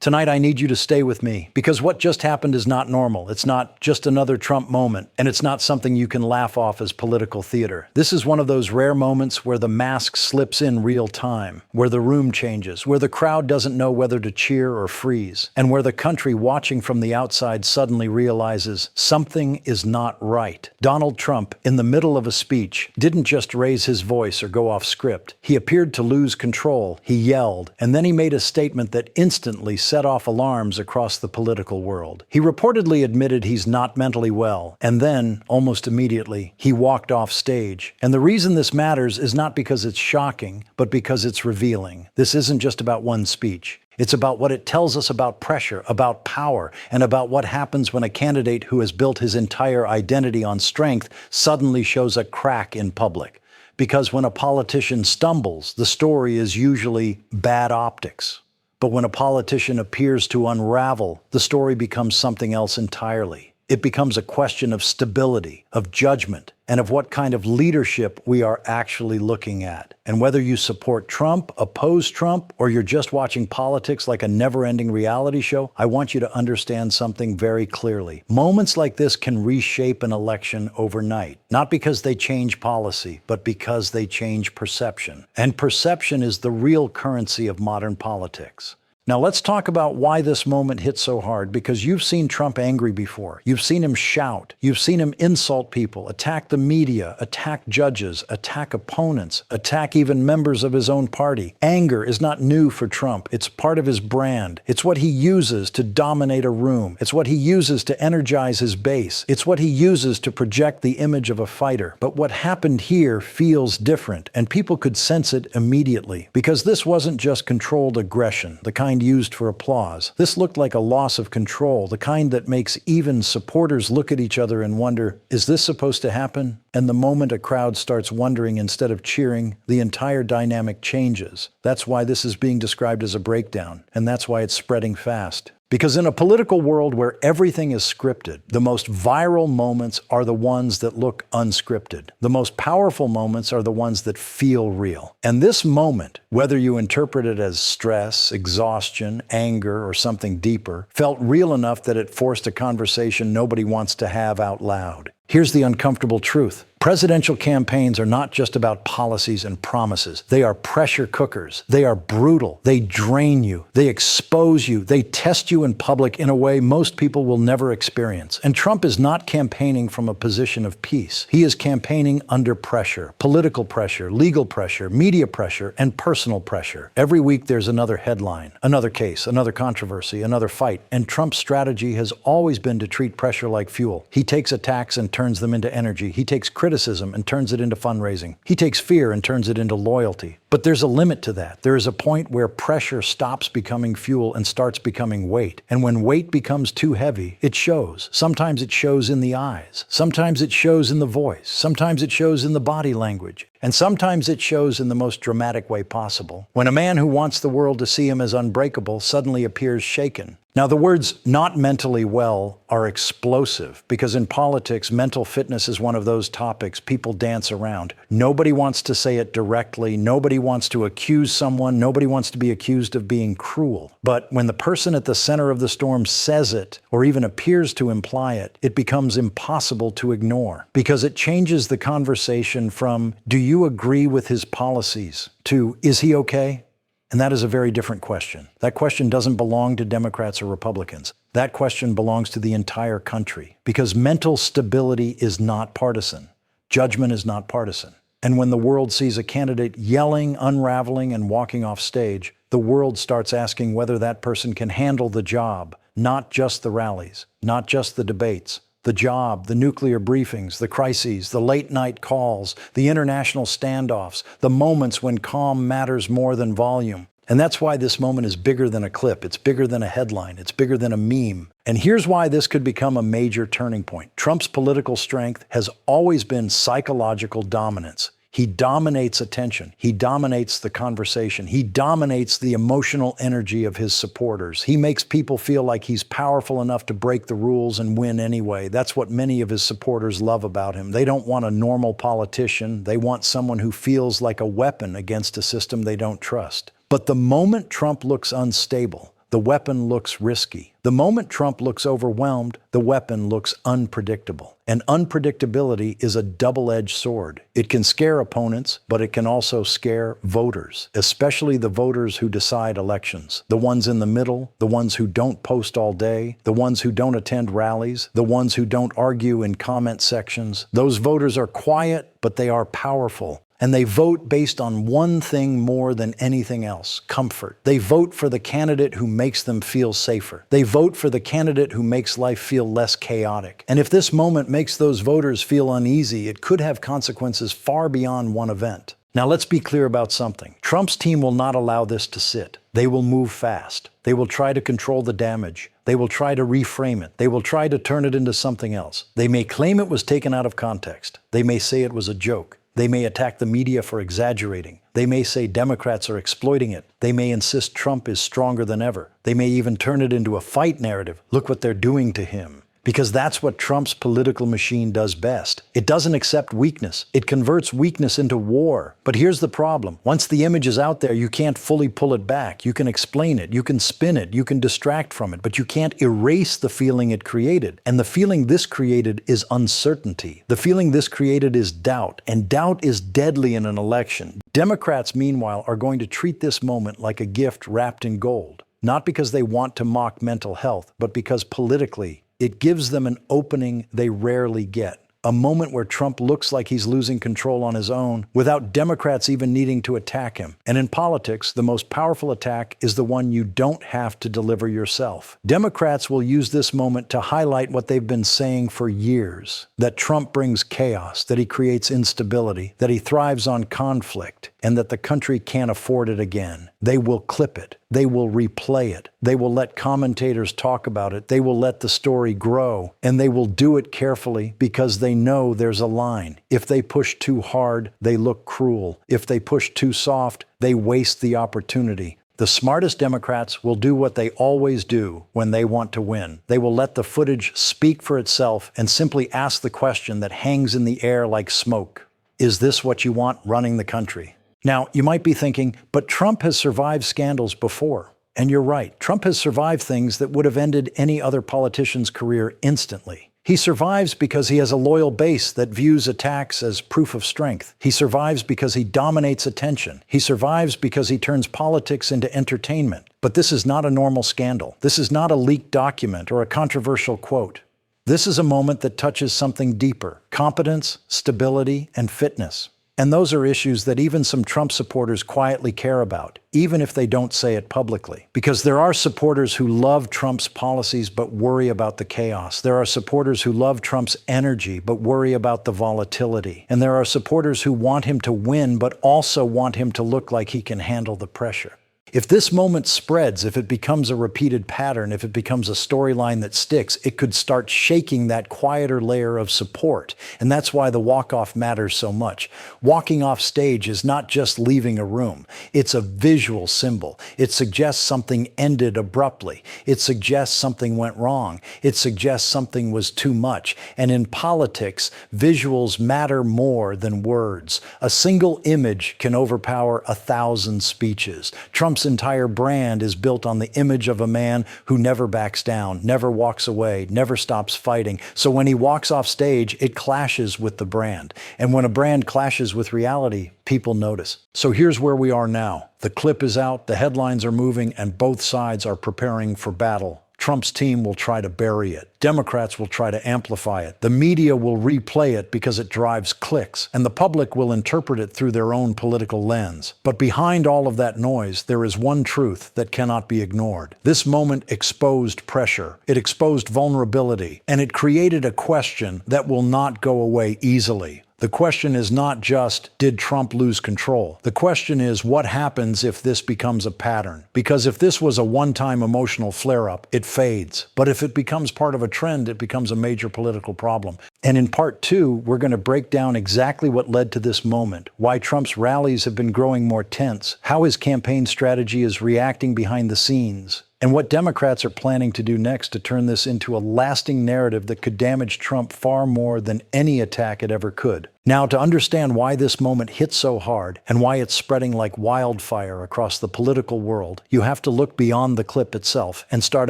Tonight, I need you to stay with me because what just happened is not normal. It's not just another Trump moment, and it's not something you can laugh off as political theater. This is one of those rare moments where the mask slips in real time, where the room changes, where the crowd doesn't know whether to cheer or freeze, and where the country watching from the outside suddenly realizes something is not right. Donald Trump, in the middle of a speech, didn't just raise his voice or go off script. He appeared to lose control. He yelled, and then he made a statement that instantly set off alarms across the political world. He reportedly admitted he's not mentally well, and then, almost immediately, he walked off stage. And the reason this matters is not because it's shocking, but because it's revealing. This isn't just about one speech. It's about what it tells us about pressure, about power, and about what happens when a candidate who has built his entire identity on strength suddenly shows a crack in public. Because when a politician stumbles, the story is usually bad optics. But when a politician appears to unravel, the story becomes something else entirely. It becomes a question of stability, of judgment, and of what kind of leadership we are actually looking at. And whether you support Trump, oppose Trump, or you're just watching politics like a never-ending reality show, I want you to understand something very clearly. Moments like this can reshape an election overnight, not because they change policy, but because they change perception. And perception is the real currency of modern politics. Now let's talk about why this moment hit so hard, because you've seen Trump angry before. You've seen him shout. You've seen him insult people, attack the media, attack judges, attack opponents, attack even members of his own party. Anger is not new for Trump. It's part of his brand. It's what he uses to dominate a room. It's what he uses to energize his base. It's what he uses to project the image of a fighter. But what happened here feels different, and people could sense it immediately, because this wasn't just controlled aggression, the kind used for applause. This looked like a loss of control, the kind that makes even supporters look at each other and wonder, is this supposed to happen? And the moment a crowd starts wondering instead of cheering, the entire dynamic changes. That's why this is being described as a breakdown, and that's why it's spreading fast. Because in a political world where everything is scripted, the most viral moments are the ones that look unscripted. The most powerful moments are the ones that feel real. And this moment, whether you interpret it as stress, exhaustion, anger, or something deeper, felt real enough that it forced a conversation nobody wants to have out loud. Here's the uncomfortable truth. Presidential campaigns are not just about policies and promises. They are pressure cookers. They are brutal. They drain you. They expose you. They test you in public in a way most people will never experience. And Trump is not campaigning from a position of peace. He is campaigning under pressure, political pressure, legal pressure, media pressure, and personal pressure. Every week there's another headline, another case, another controversy, another fight. And Trump's strategy has always been to treat pressure like fuel. He takes attacks and turns them into energy. He takes criticism and turns it into fundraising. He takes fear and turns it into loyalty. But there's a limit to that. There is a point where pressure stops becoming fuel and starts becoming weight. And when weight becomes too heavy, it shows. Sometimes it shows in the eyes. Sometimes it shows in the voice. Sometimes it shows in the body language. And sometimes it shows in the most dramatic way possible. When a man who wants the world to see him as unbreakable suddenly appears shaken. Now, the words "not mentally well" are explosive, because in politics, mental fitness is one of those topics people dance around. Nobody wants to say it directly. Nobody wants to accuse someone. Nobody wants to be accused of being cruel. But when the person at the center of the storm says it, or even appears to imply it, it becomes impossible to ignore, because it changes the conversation from, "Do you agree with his policies?" to, "Is he okay?" And that is a very different question. That question doesn't belong to Democrats or Republicans. That question belongs to the entire country, because mental stability is not partisan. Judgment is not partisan. And when the world sees a candidate yelling, unraveling, and walking off stage, the world starts asking whether that person can handle the job, not just the rallies, not just the debates. The job, the nuclear briefings, the crises, the late-night calls, the international standoffs, the moments when calm matters more than volume. And that's why this moment is bigger than a clip. It's bigger than a headline. It's bigger than a meme. And here's why this could become a major turning point. Trump's political strength has always been psychological dominance. He dominates attention. He dominates the conversation. He dominates the emotional energy of his supporters. He makes people feel like he's powerful enough to break the rules and win anyway. That's what many of his supporters love about him. They don't want a normal politician. They want someone who feels like a weapon against a system they don't trust. But the moment Trump looks unstable, the weapon looks risky. The moment Trump looks overwhelmed, the weapon looks unpredictable. And unpredictability is a double-edged sword. It can scare opponents, but it can also scare voters, especially the voters who decide elections. The ones in the middle, the ones who don't post all day, the ones who don't attend rallies, the ones who don't argue in comment sections. Those voters are quiet, but they are powerful. And they vote based on one thing more than anything else: comfort. They vote for the candidate who makes them feel safer. They vote for the candidate who makes life feel less chaotic. And if this moment makes those voters feel uneasy, it could have consequences far beyond one event. Now let's be clear about something. Trump's team will not allow this to sit. They will move fast. They will try to control the damage. They will try to reframe it. They will try to turn it into something else. They may claim it was taken out of context. They may say it was a joke. They may attack the media for exaggerating. They may say Democrats are exploiting it. They may insist Trump is stronger than ever. They may even turn it into a fight narrative. Look what they're doing to him. Because that's what Trump's political machine does best. It doesn't accept weakness. It converts weakness into war. But here's the problem. Once the image is out there, you can't fully pull it back. You can explain it. You can spin it. You can distract from it. But you can't erase the feeling it created. And the feeling this created is uncertainty. The feeling this created is doubt. And doubt is deadly in an election. Democrats, meanwhile, are going to treat this moment like a gift wrapped in gold. Not because they want to mock mental health, but because politically, it gives them an opening they rarely get. A moment where Trump looks like he's losing control on his own without Democrats even needing to attack him. And in politics, the most powerful attack is the one you don't have to deliver yourself. Democrats will use this moment to highlight what they've been saying for years: that Trump brings chaos, that he creates instability, that he thrives on conflict, and that the country can't afford it again. They will clip it. They will replay it. They will let commentators talk about it. They will let the story grow. And they will do it carefully because they know there's a line. If they push too hard, they look cruel. If they push too soft, they waste the opportunity. The smartest Democrats will do what they always do when they want to win. They will let the footage speak for itself and simply ask the question that hangs in the air like smoke: is this what you want running the country? Now, you might be thinking, but Trump has survived scandals before. And you're right. Trump has survived things that would have ended any other politician's career instantly. He survives because he has a loyal base that views attacks as proof of strength. He survives because he dominates attention. He survives because he turns politics into entertainment. But this is not a normal scandal. This is not a leaked document or a controversial quote. This is a moment that touches something deeper: competence, stability, and fitness. And those are issues that even some Trump supporters quietly care about, even if they don't say it publicly. Because there are supporters who love Trump's policies but worry about the chaos. There are supporters who love Trump's energy but worry about the volatility. And there are supporters who want him to win but also want him to look like he can handle the pressure. If this moment spreads, if it becomes a repeated pattern, if it becomes a storyline that sticks, it could start shaking that quieter layer of support. And that's why the walk-off matters so much. Walking off stage is not just leaving a room. It's a visual symbol. It suggests something ended abruptly. It suggests something went wrong. It suggests something was too much. And in politics, visuals matter more than words. A single image can overpower 1,000 speeches. Trump's entire brand is built on the image of a man who never backs down, never walks away, never stops fighting. So when he walks off stage, it clashes with the brand. And when a brand clashes with reality, people notice. So here's where we are now. The clip is out, the headlines are moving, and both sides are preparing for battle. Trump's team will try to bury it. Democrats will try to amplify it. The media will replay it because it drives clicks, and the public will interpret it through their own political lens. But behind all of that noise, there is one truth that cannot be ignored. This moment exposed pressure. It exposed vulnerability, and it created a question that will not go away easily. The question is not just, did Trump lose control? The question is, what happens if this becomes a pattern? Because if this was a one-time emotional flare-up, it fades. But if it becomes part of a trend, it becomes a major political problem. And in part two, we're going to break down exactly what led to this moment, why Trump's rallies have been growing more tense, how his campaign strategy is reacting behind the scenes, and what Democrats are planning to do next to turn this into a lasting narrative that could damage Trump far more than any attack it ever could. Now, to understand why this moment hit so hard and why it's spreading like wildfire across the political world, you have to look beyond the clip itself and start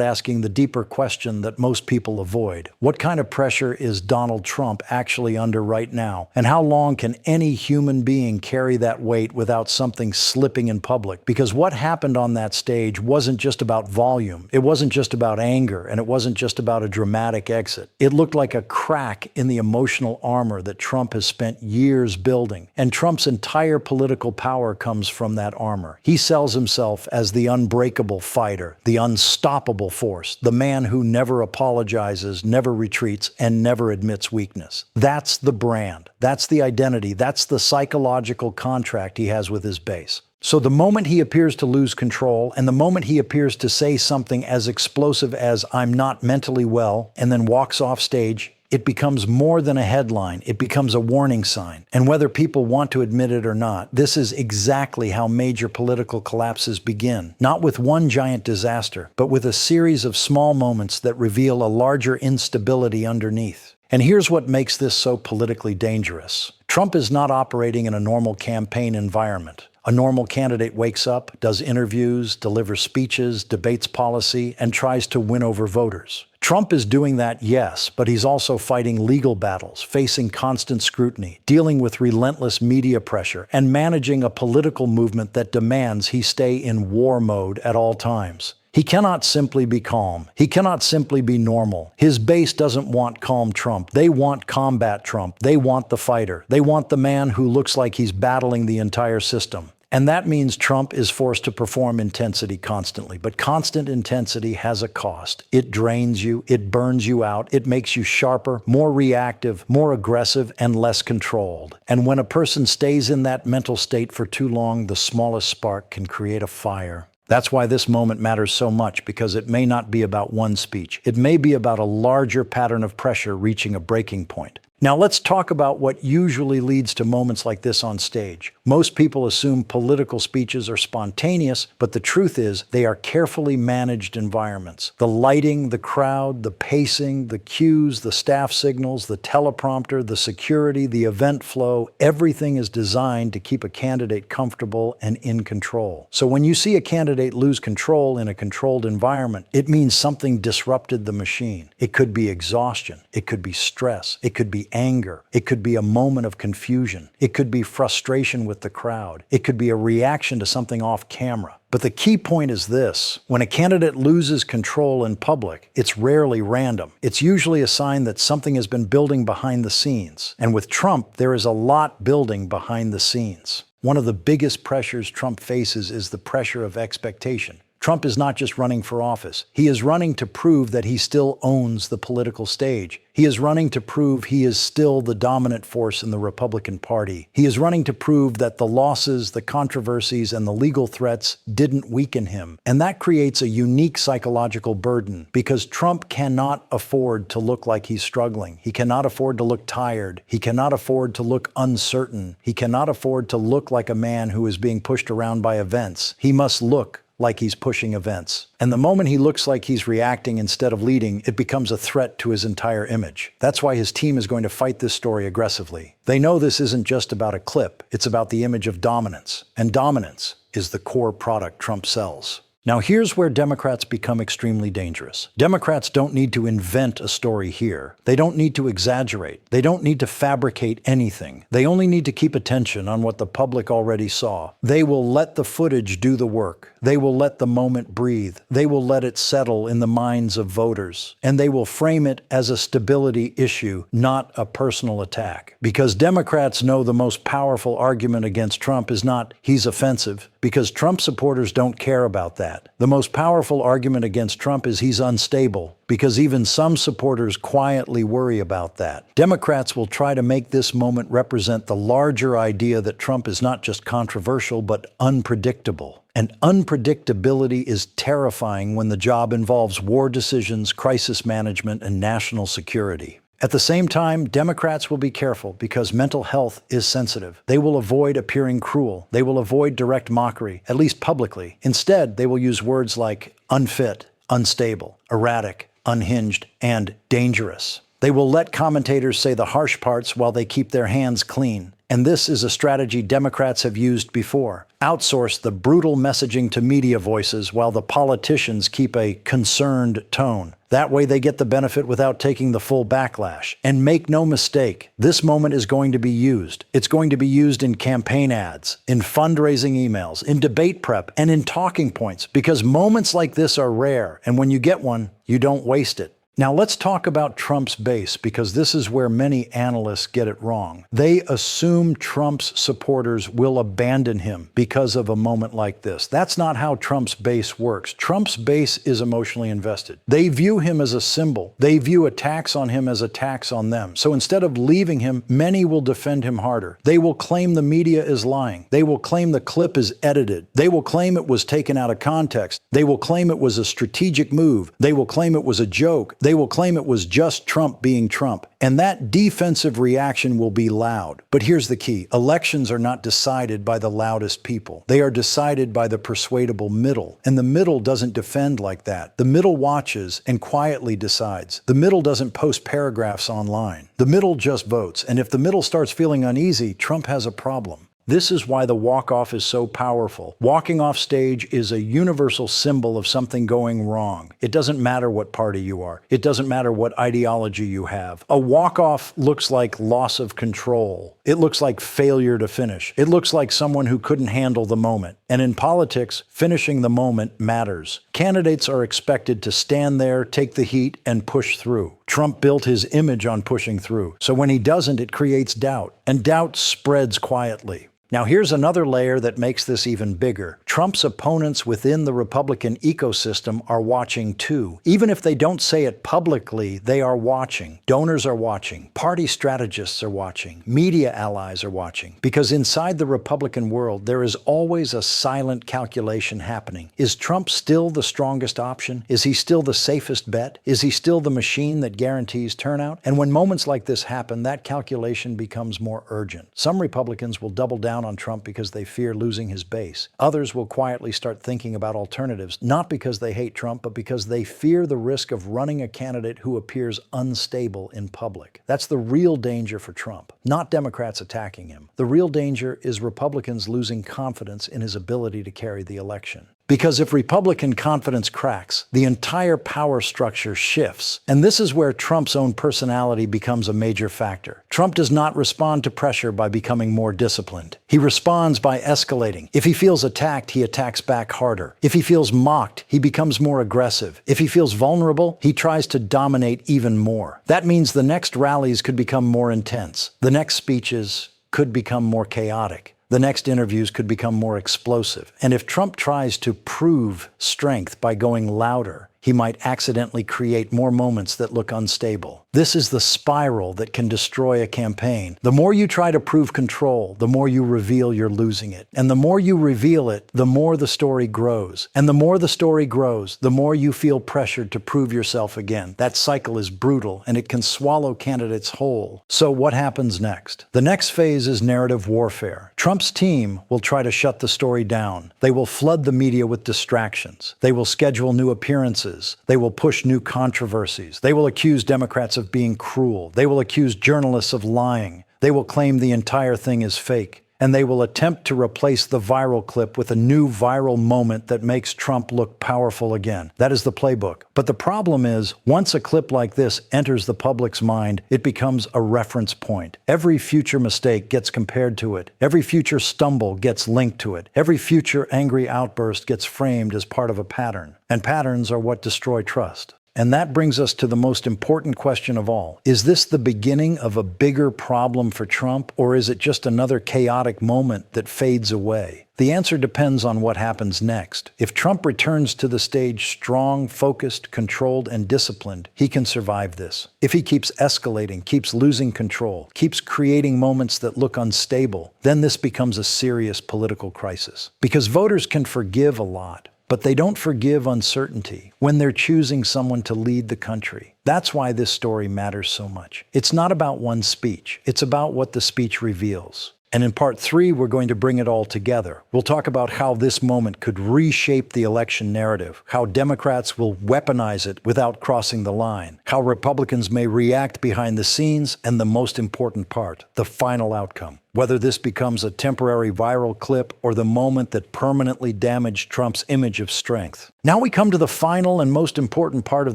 asking the deeper question that most people avoid. What kind of pressure is Donald Trump actually under right now? And how long can any human being carry that weight without something slipping in public? Because what happened on that stage wasn't just about volume, it wasn't just about anger, and it wasn't just about a dramatic exit. It looked like a crack in the emotional armor that Trump has spent years building, and Trump's entire political power comes from that armor. He sells himself as the unbreakable fighter, the unstoppable force, the man who never apologizes, never retreats, and never admits weakness. That's the brand. That's the identity. That's the psychological contract he has with his base. So the moment he appears to lose control, and the moment he appears to say something as explosive as "I'm not mentally well," and then walks off stage, it becomes more than a headline. It becomes a warning sign. And whether people want to admit it or not, this is exactly how major political collapses begin. Not with one giant disaster, but with a series of small moments that reveal a larger instability underneath. And here's what makes this so politically dangerous. Trump is not operating in a normal campaign environment. A normal candidate wakes up, does interviews, delivers speeches, debates policy, and tries to win over voters. Trump is doing that, yes, but he's also fighting legal battles, facing constant scrutiny, dealing with relentless media pressure, and managing a political movement that demands he stay in war mode at all times. He cannot simply be calm. He cannot simply be normal. His base doesn't want calm Trump. They want combat Trump. They want the fighter. They want the man who looks like he's battling the entire system. And that means Trump is forced to perform intensity constantly. But constant intensity has a cost. It drains you, it burns you out, it makes you sharper, more reactive, more aggressive, and less controlled. And when a person stays in that mental state for too long, the smallest spark can create a fire. That's why this moment matters so much, because it may not be about one speech. It may be about a larger pattern of pressure reaching a breaking point. Now let's talk about what usually leads to moments like this on stage. Most people assume political speeches are spontaneous, but the truth is they are carefully managed environments. The lighting, the crowd, the pacing, the cues, the staff signals, the teleprompter, the security, the event flow, everything is designed to keep a candidate comfortable and in control. So when you see a candidate lose control in a controlled environment, it means something disrupted the machine. It could be exhaustion, it could be stress, it could be anger, it could be a moment of confusion, it could be frustration with the crowd, it could be a reaction to something off camera. But the key point is this: when a candidate loses control in public, it's rarely random. It's usually a sign that something has been building behind the scenes. And with Trump, there is a lot building behind the scenes. One of the biggest pressures Trump faces is the pressure of expectation. Trump is not just running for office. He is running to prove that he still owns the political stage. He is running to prove he is still the dominant force in the Republican Party. He is running to prove that the losses, the controversies, and the legal threats didn't weaken him. And that creates a unique psychological burden, because Trump cannot afford to look like he's struggling. He cannot afford to look tired. He cannot afford to look uncertain. He cannot afford to look like a man who is being pushed around by events. He must look like he's pushing events. And the moment he looks like he's reacting instead of leading, it becomes a threat to his entire image. That's why his team is going to fight this story aggressively. They know this isn't just about a clip, it's about the image of dominance. And dominance is the core product Trump sells. Now here's where Democrats become extremely dangerous. Democrats don't need to invent a story here. They don't need to exaggerate. They don't need to fabricate anything. They only need to keep attention on what the public already saw. They will let the footage do the work. They will let the moment breathe. They will let it settle in the minds of voters. And they will frame it as a stability issue, not a personal attack. Because Democrats know the most powerful argument against Trump is not "he's offensive," because Trump supporters don't care about that. The most powerful argument against Trump is he's unstable, because even some supporters quietly worry about that. Democrats will try to make this moment represent the larger idea that Trump is not just controversial, but unpredictable. And unpredictability is terrifying when the job involves war decisions, crisis management, and national security. At the same time, Democrats will be careful, because mental health is sensitive. They will avoid appearing cruel. They will avoid direct mockery, at least publicly. Instead, they will use words like unfit, unstable, erratic, unhinged, and dangerous. They will let commentators say the harsh parts while they keep their hands clean. And this is a strategy Democrats have used before. Outsource the brutal messaging to media voices while the politicians keep a concerned tone. That way they get the benefit without taking the full backlash. And make no mistake, this moment is going to be used. It's going to be used in campaign ads, in fundraising emails, in debate prep, and in talking points, because moments like this are rare, and when you get one, you don't waste it. Now let's talk about Trump's base, because this is where many analysts get it wrong. They assume Trump's supporters will abandon him because of a moment like this. That's not how Trump's base works. Trump's base is emotionally invested. They view him as a symbol. They view attacks on him as attacks on them. So instead of leaving him, many will defend him harder. They will claim the media is lying. They will claim the clip is edited. They will claim it was taken out of context. They will claim it was a strategic move. They will claim it was a joke. They will claim it was just Trump being Trump. And that defensive reaction will be loud. But here's the key. Elections are not decided by the loudest people. They are decided by the persuadable middle. And the middle doesn't defend like that. The middle watches and quietly decides. The middle doesn't post paragraphs online. The middle just votes. And if the middle starts feeling uneasy, Trump has a problem. This is why the walk-off is so powerful. Walking off stage is a universal symbol of something going wrong. It doesn't matter what party you are. It doesn't matter what ideology you have. A walk-off looks like loss of control. It looks like failure to finish. It looks like someone who couldn't handle the moment. And in politics, finishing the moment matters. Candidates are expected to stand there, take the heat, and push through. Trump built his image on pushing through. So when he doesn't, it creates doubt. And doubt spreads quietly. Now here's another layer that makes this even bigger. Trump's opponents within the Republican ecosystem are watching too. Even if they don't say it publicly, they are watching. Donors are watching. Party strategists are watching. Media allies are watching. Because inside the Republican world, there is always a silent calculation happening. Is Trump still the strongest option? Is he still the safest bet? Is he still the machine that guarantees turnout? And when moments like this happen, that calculation becomes more urgent. Some Republicans will double down on Trump because they fear losing his base. Others will quietly start thinking about alternatives, not because they hate Trump, but because they fear the risk of running a candidate who appears unstable in public. That's the real danger for Trump, not Democrats attacking him. The real danger is Republicans losing confidence in his ability to carry the election. Because if Republican confidence cracks, the entire power structure shifts. And this is where Trump's own personality becomes a major factor. Trump does not respond to pressure by becoming more disciplined. He responds by escalating. If he feels attacked, he attacks back harder. If he feels mocked, he becomes more aggressive. If he feels vulnerable, he tries to dominate even more. That means the next rallies could become more intense. The next speeches could become more chaotic. The next interviews could become more explosive. And if Trump tries to prove strength by going louder, he might accidentally create more moments that look unstable. This is the spiral that can destroy a campaign. The more you try to prove control, the more you reveal you're losing it. And the more you reveal it, the more the story grows. And the more the story grows, the more you feel pressured to prove yourself again. That cycle is brutal, and it can swallow candidates whole. So what happens next? The next phase is narrative warfare. Trump's team will try to shut the story down. They will flood the media with distractions. They will schedule new appearances. They will push new controversies. They will accuse Democrats of being cruel. They will accuse journalists of lying. They will claim the entire thing is fake. And they will attempt to replace the viral clip with a new viral moment that makes Trump look powerful again. That is the playbook. But the problem is, once a clip like this enters the public's mind, it becomes a reference point. Every future mistake gets compared to it. Every future stumble gets linked to it. Every future angry outburst gets framed as part of a pattern. And patterns are what destroy trust. And that brings us to the most important question of all. Is this the beginning of a bigger problem for Trump, or is it just another chaotic moment that fades away? The answer depends on what happens next. If Trump returns to the stage strong, focused, controlled, and disciplined, he can survive this. If he keeps escalating, keeps losing control, keeps creating moments that look unstable, then this becomes a serious political crisis. Because voters can forgive a lot, but they don't forgive uncertainty when they're choosing someone to lead the country. That's why this story matters so much. It's not about one speech. It's about what the speech reveals. And in part 3, we're going to bring it all together. We'll talk about how this moment could reshape the election narrative, how Democrats will weaponize it without crossing the line, how Republicans may react behind the scenes, and the most important part, the final outcome. Whether this becomes a temporary viral clip or the moment that permanently damaged Trump's image of strength. Now we come to the final and most important part of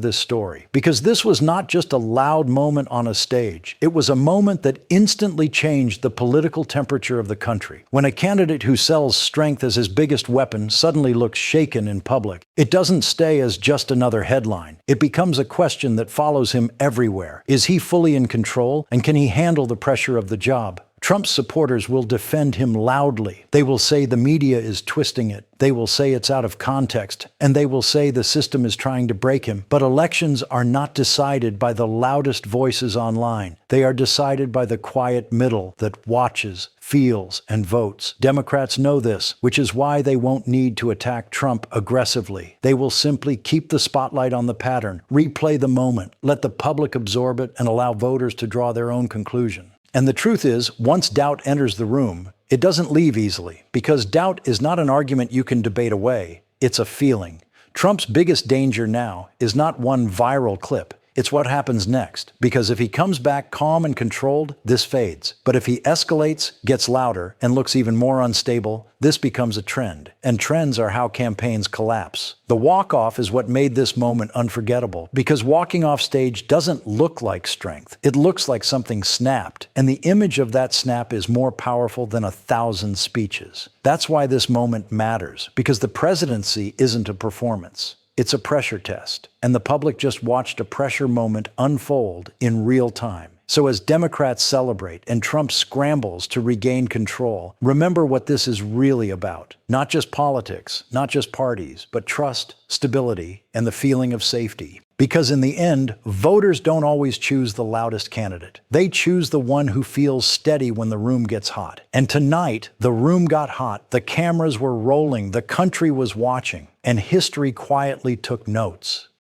this story, because this was not just a loud moment on a stage. It was a moment that instantly changed the political temperature of the country. When a candidate who sells strength as his biggest weapon suddenly looks shaken in public, it doesn't stay as just another headline. It becomes a question that follows him everywhere. Is he fully in control, and can he handle the pressure of the job? Trump's supporters will defend him loudly. They will say the media is twisting it. They will say it's out of context. And they will say the system is trying to break him. But elections are not decided by the loudest voices online. They are decided by the quiet middle that watches, feels, and votes. Democrats know this, which is why they won't need to attack Trump aggressively. They will simply keep the spotlight on the pattern, replay the moment, let the public absorb it, and allow voters to draw their own conclusion. And the truth is, once doubt enters the room, it doesn't leave easily, because doubt is not an argument you can debate away. It's a feeling. Trump's biggest danger now is not one viral clip. It's what happens next, because if he comes back calm and controlled, this fades. But if he escalates, gets louder, and looks even more unstable, this becomes a trend. And trends are how campaigns collapse. The walk-off is what made this moment unforgettable, because walking off stage doesn't look like strength. It looks like something snapped, and the image of that snap is more powerful than 1,000 speeches. That's why this moment matters, because the presidency isn't a performance. It's a pressure test, and the public just watched a pressure moment unfold in real time. So as Democrats celebrate and Trump scrambles to regain control, remember what this is really about. Not just politics, not just parties, but trust, stability, and the feeling of safety. Because in the end, voters don't always choose the loudest candidate. They choose the one who feels steady when the room gets hot. And tonight, the room got hot, the cameras were rolling, the country was watching, and history quietly took notes.